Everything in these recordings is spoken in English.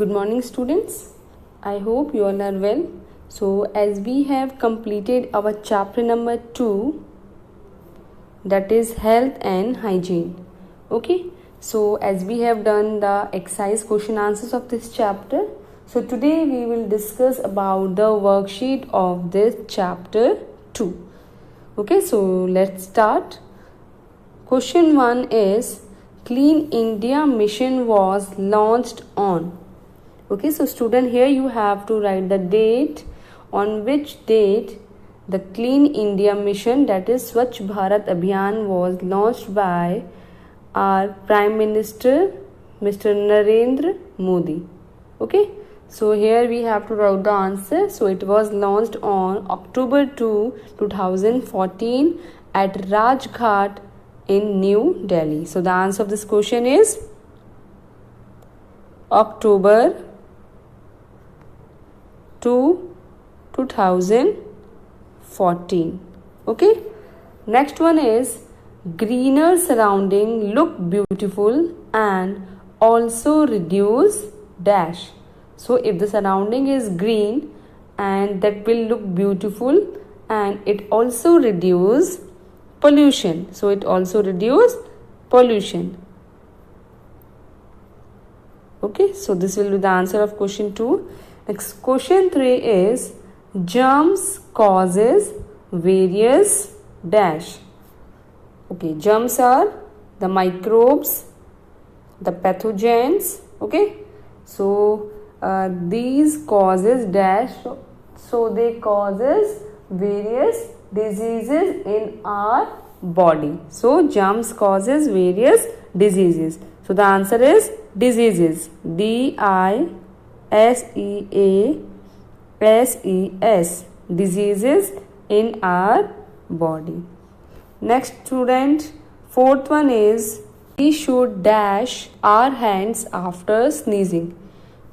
Good morning students. I hope you all are well. So as we have completed our chapter number 2, that is health and hygiene. Okay. So as we have done the exercise question answers of this chapter, so today we will discuss about the worksheet of this chapter 2. Okay, so let's start. Question 1 is Clean India mission was launched on. Okay, so student, here you have to write the date, on which date the Clean India mission, that is Swachh Bharat Abhiyan, was launched by our Prime Minister Mr. Narendra Modi. Okay, so here we have to write the answer. So it was launched on October 2, 2014 at Rajghat in New Delhi. So the answer of this question is October 2, 2014. Okay. Next one is greener surrounding look beautiful and also reduce dash. So if the surrounding is green, and that will look beautiful, and it also reduce pollution. So it also reduce pollution. Okay, so this will be the answer of question 2. Next, question 3 is germs causes various dash. Okay, germs are the microbes, the pathogens. Okay, so these causes dash, so they causes various diseases in our body. So germs causes various diseases. So the answer is diseases. DISEASES, diseases in our body. Next student, fourth one is we should dash our hands after sneezing.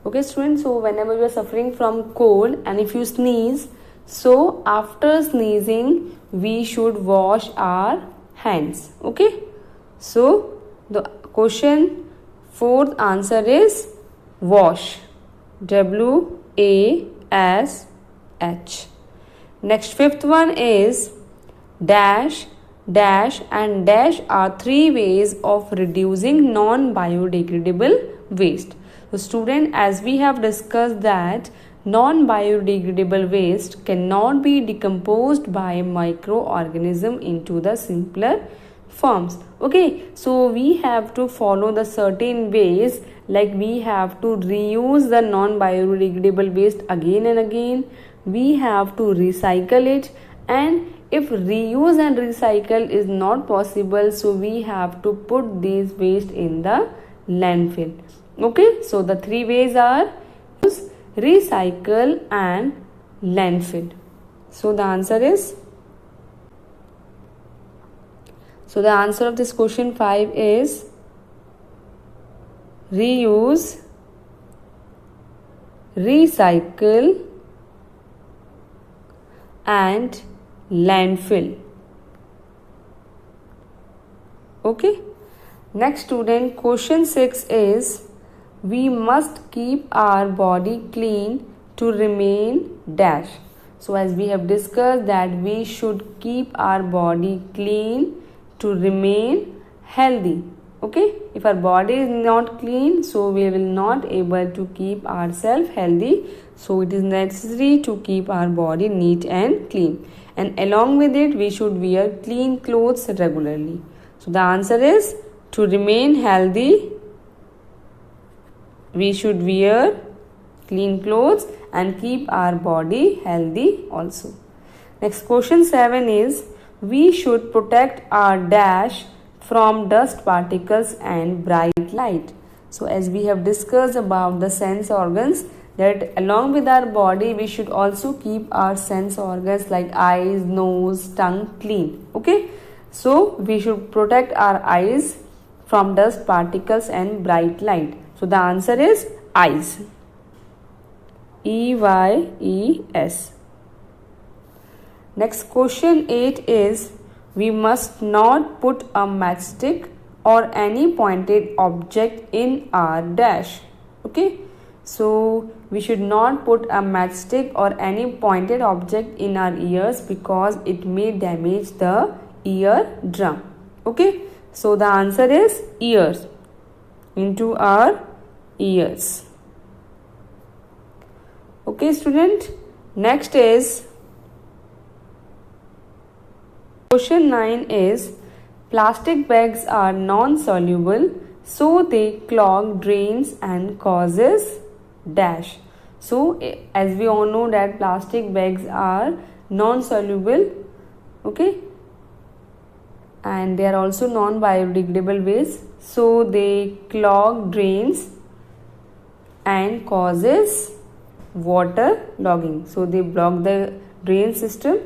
Okay students, so whenever you are suffering from cold and if you sneeze, so after sneezing we should wash our hands. Okay, so the question fourth answer is wash, WASH. Next, fifth one is dash, dash and dash are 3 ways of reducing non-biodegradable waste. So student, as we have discussed that non-biodegradable waste cannot be decomposed by a microorganism into the simpler forms. Okay, so we have to follow the certain ways, like we have to reuse the non-biodegradable waste again and again. We have to recycle it, and if reuse and recycle is not possible, so we have to put these waste in the landfill. Okay, so the 3 ways are use, recycle and landfill. So the answer is, so the answer of this question 5 is reuse, recycle and landfill. Okay. Next student, question 6 is we must keep our body clean to remain dash. So as we have discussed that we should keep our body clean to remain healthy. Okay, if our body is not clean, so we will not able to keep ourselves healthy. So it is necessary to keep our body neat and clean, and along with it we should wear clean clothes regularly. So the answer is to remain healthy we should wear clean clothes and keep our body healthy also. Next, question 7 is we should protect our dash from dust particles and bright light. So as we have discussed about the sense organs, that along with our body we should also keep our sense organs like eyes, nose, tongue clean. Okay, so we should protect our eyes from dust particles and bright light. So the answer is eyes, EYES. Next, question 8 is we must not put a matchstick or any pointed object in our dash. Okay, So we should not put a matchstick or any pointed object in our ears because it may damage the eardrum. Okay, so the answer is ears, into our ears. Okay student, next is question 9 is plastic bags are non-soluble, so they clog drains and causes dash. So as we all know that plastic bags are non-soluble, okay, and they are also non-biodegradable waste, so they clog drains and causes water logging. So they block the drain system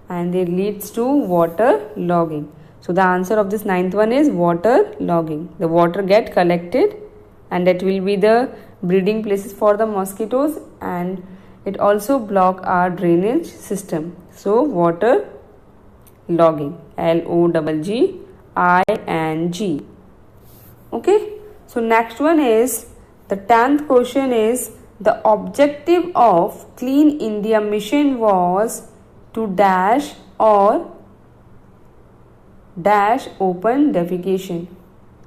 and it leads to water logging. So the answer of this 9th one is water logging. The water get collected and that will be the breeding places for the mosquitoes, and it also block our drainage system. So water logging, LOGGING. Okay, so next one is the 10th question is the objective of Clean India mission was to dash or dash open defecation.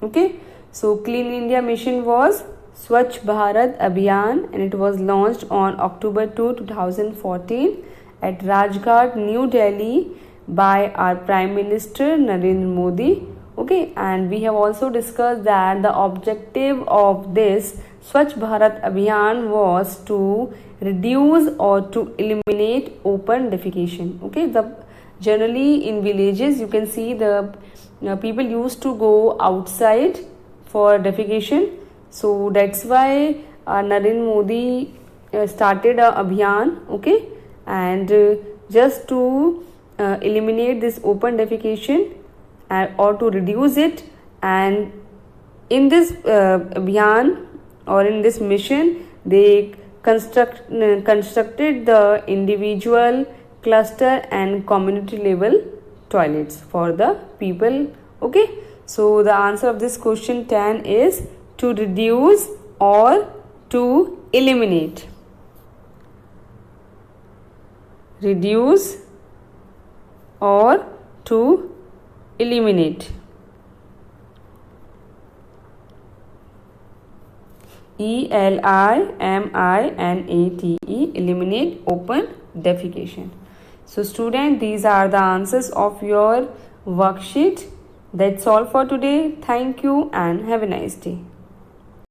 Okay, so Clean India mission was Swachh Bharat Abhiyan and it was launched on October 2, 2014 at Rajghat, New Delhi by our Prime Minister Narendra Modi. Okay, and we have also discussed that the objective of this Swachh Bharat Abhiyan was to reduce or to eliminate open defecation. Okay, generally in villages you can see the people used to go outside for defecation. So that's why Narendra Modi started a abhiyan, okay, and just to eliminate this open defecation or to reduce it. And in this abhiyan or in this mission, they constructed the individual, cluster and community level toilets for the people. Okay, so the answer of this question 10 is to reduce or to eliminate. Reduce or to eliminate. ELIMINATE, eliminate open defecation. So student, these are the answers of your worksheet. That's all for today. Thank you and have a nice day.